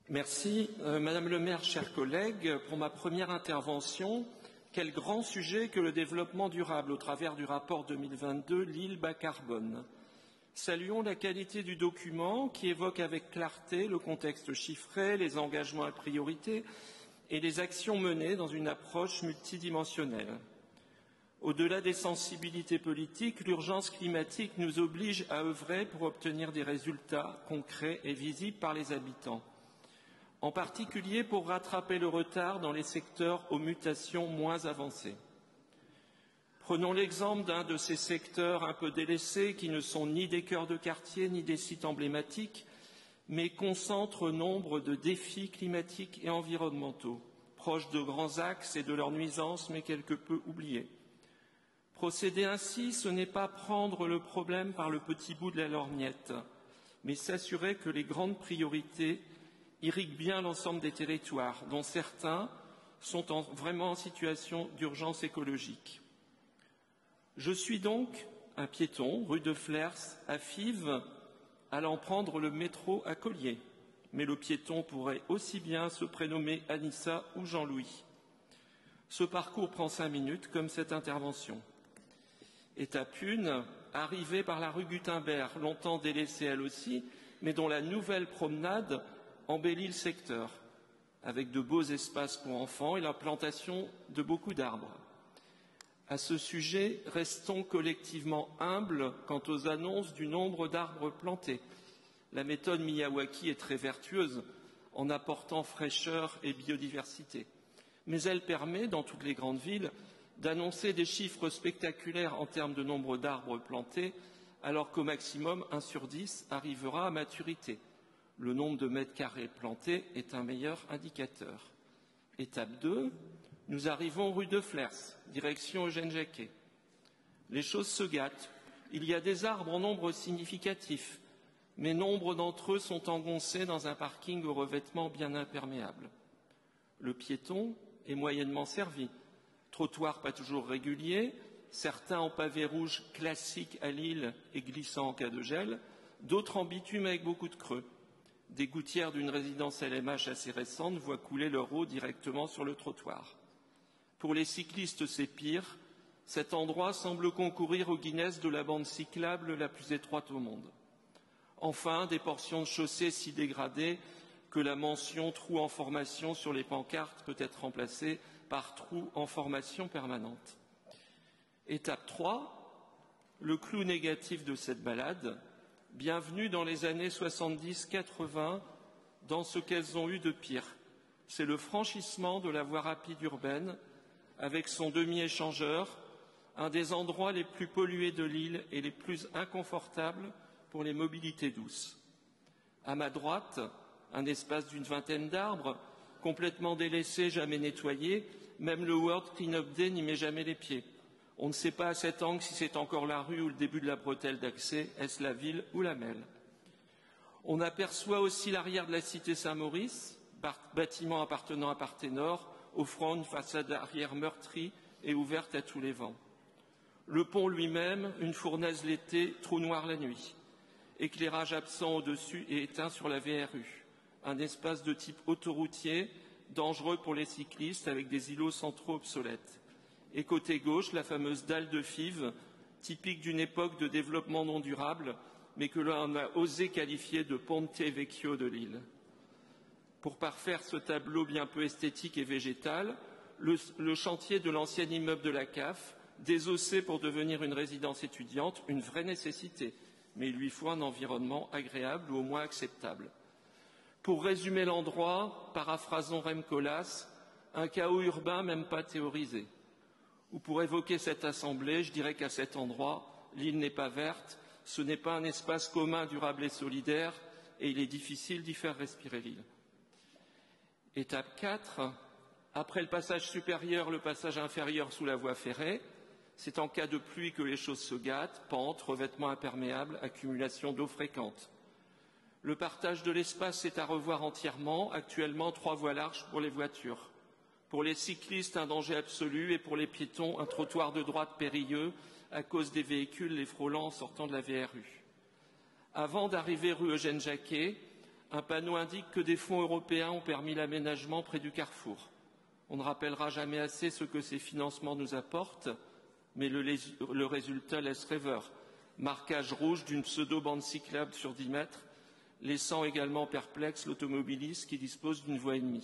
Merci. Madame le maire, chers collègues, pour ma première intervention, quel grand sujet que le développement durable au travers du rapport 2022 Lille bas carbone. Saluons la qualité du document qui évoque avec clarté le contexte chiffré, les engagements à priorité et les actions menées dans une approche multidimensionnelle. Au-delà des sensibilités politiques, l'urgence climatique nous oblige à œuvrer pour obtenir des résultats concrets et visibles par les habitants, en particulier pour rattraper le retard dans les secteurs aux mutations moins avancées. Prenons l'exemple d'un de ces secteurs un peu délaissés qui ne sont ni des cœurs de quartier ni des sites emblématiques, mais concentrent nombre de défis climatiques et environnementaux, proches de grands axes et de leurs nuisances, mais quelque peu oubliés. Procéder ainsi, ce n'est pas prendre le problème par le petit bout de la lorgnette, mais s'assurer que les grandes priorités irriguent bien l'ensemble des territoires, dont certains sont vraiment en situation d'urgence écologique. Je suis donc un piéton, rue de Flers, à Fives, allant prendre le métro à Colliers. Mais le piéton pourrait aussi bien se prénommer Anissa ou Jean-Louis. Ce parcours prend 5 minutes, comme cette intervention. Étape 1, arrivée par la rue Gutenberg, longtemps délaissée elle aussi, mais dont la nouvelle promenade embellit le secteur, avec de beaux espaces pour enfants et la plantation de beaucoup d'arbres. À ce sujet, restons collectivement humbles quant aux annonces du nombre d'arbres plantés. La méthode Miyawaki est très vertueuse en apportant fraîcheur et biodiversité, mais elle permet, dans toutes les grandes villes, d'annoncer des chiffres spectaculaires en termes de nombre d'arbres plantés, alors qu'au maximum 1 sur 10 arrivera à maturité. Le nombre de mètres carrés plantés est un meilleur indicateur. Étape 2, nous arrivons rue de Flers, direction Eugène Jacquet. Les choses se gâtent. Il y a des arbres en nombre significatif, mais nombre d'entre eux sont engoncés dans un parking au revêtement bien imperméable. Le piéton est moyennement servi. Trottoirs pas toujours réguliers, certains en pavé rouge classique à Lille et glissant en cas de gel, d'autres en bitume avec beaucoup de creux. Des gouttières d'une résidence LMH assez récente voient couler leur eau directement sur le trottoir. Pour les cyclistes, c'est pire. Cet endroit semble concourir au Guinness de la bande cyclable la plus étroite au monde. Enfin, des portions de chaussée si dégradées que la mention « trou en formation » sur les pancartes peut être remplacée par « trou en formation permanente ». Étape 3, le clou négatif de cette balade. Bienvenue dans les années 70-80, dans ce qu'elles ont eu de pire. C'est le franchissement de la voie rapide urbaine, avec son demi-échangeur, un des endroits les plus pollués de l'île et les plus inconfortables pour les mobilités douces. À ma droite, un espace d'une vingtaine d'arbres, complètement délaissé, jamais nettoyé, même le World Clean-up Day n'y met jamais les pieds. On ne sait pas à cet angle si c'est encore la rue ou le début de la bretelle d'accès, est-ce la ville ou la Melle. On aperçoit aussi l'arrière de la cité Saint-Maurice, bâtiment appartenant à Parthénor, offrant une façade arrière meurtrie et ouverte à tous les vents. Le pont lui-même, une fournaise l'été, trou noir la nuit. Éclairage absent au-dessus et éteint sur la VRU. Un espace de type autoroutier, dangereux pour les cyclistes avec des îlots centraux obsolètes. Et côté gauche, la fameuse dalle de Fives, typique d'une époque de développement non durable, mais que l'on a osé qualifier de Ponte Vecchio de Lille. Pour parfaire ce tableau bien peu esthétique et végétal, le chantier de l'ancien immeuble de la CAF, désossé pour devenir une résidence étudiante, une vraie nécessité, mais il lui faut un environnement agréable ou au moins acceptable. Pour résumer l'endroit, paraphrasons Rem Koolhaas, un chaos urbain même pas théorisé. Ou pour évoquer cette assemblée, je dirais qu'à cet endroit, l'île n'est pas verte, ce n'est pas un espace commun, durable et solidaire, et il est difficile d'y faire respirer l'île. Étape 4, après le passage supérieur, le passage inférieur sous la voie ferrée, c'est en cas de pluie que les choses se gâtent, pente, revêtement imperméable, accumulation d'eau fréquente. Le partage de l'espace est à revoir entièrement, actuellement 3 voies larges pour les voitures. Pour les cyclistes, un danger absolu et pour les piétons, un trottoir de droite périlleux à cause des véhicules les frôlant en sortant de la VRU. Avant d'arriver rue Eugène Jacquet, Un panneau indique que des fonds européens ont permis l'aménagement près du carrefour. On ne rappellera jamais assez ce que ces financements nous apportent, mais le résultat laisse rêveur. Marquage rouge d'une pseudo-bande cyclable sur 10 mètres, laissant également perplexe l'automobiliste qui dispose d'une voie et demie.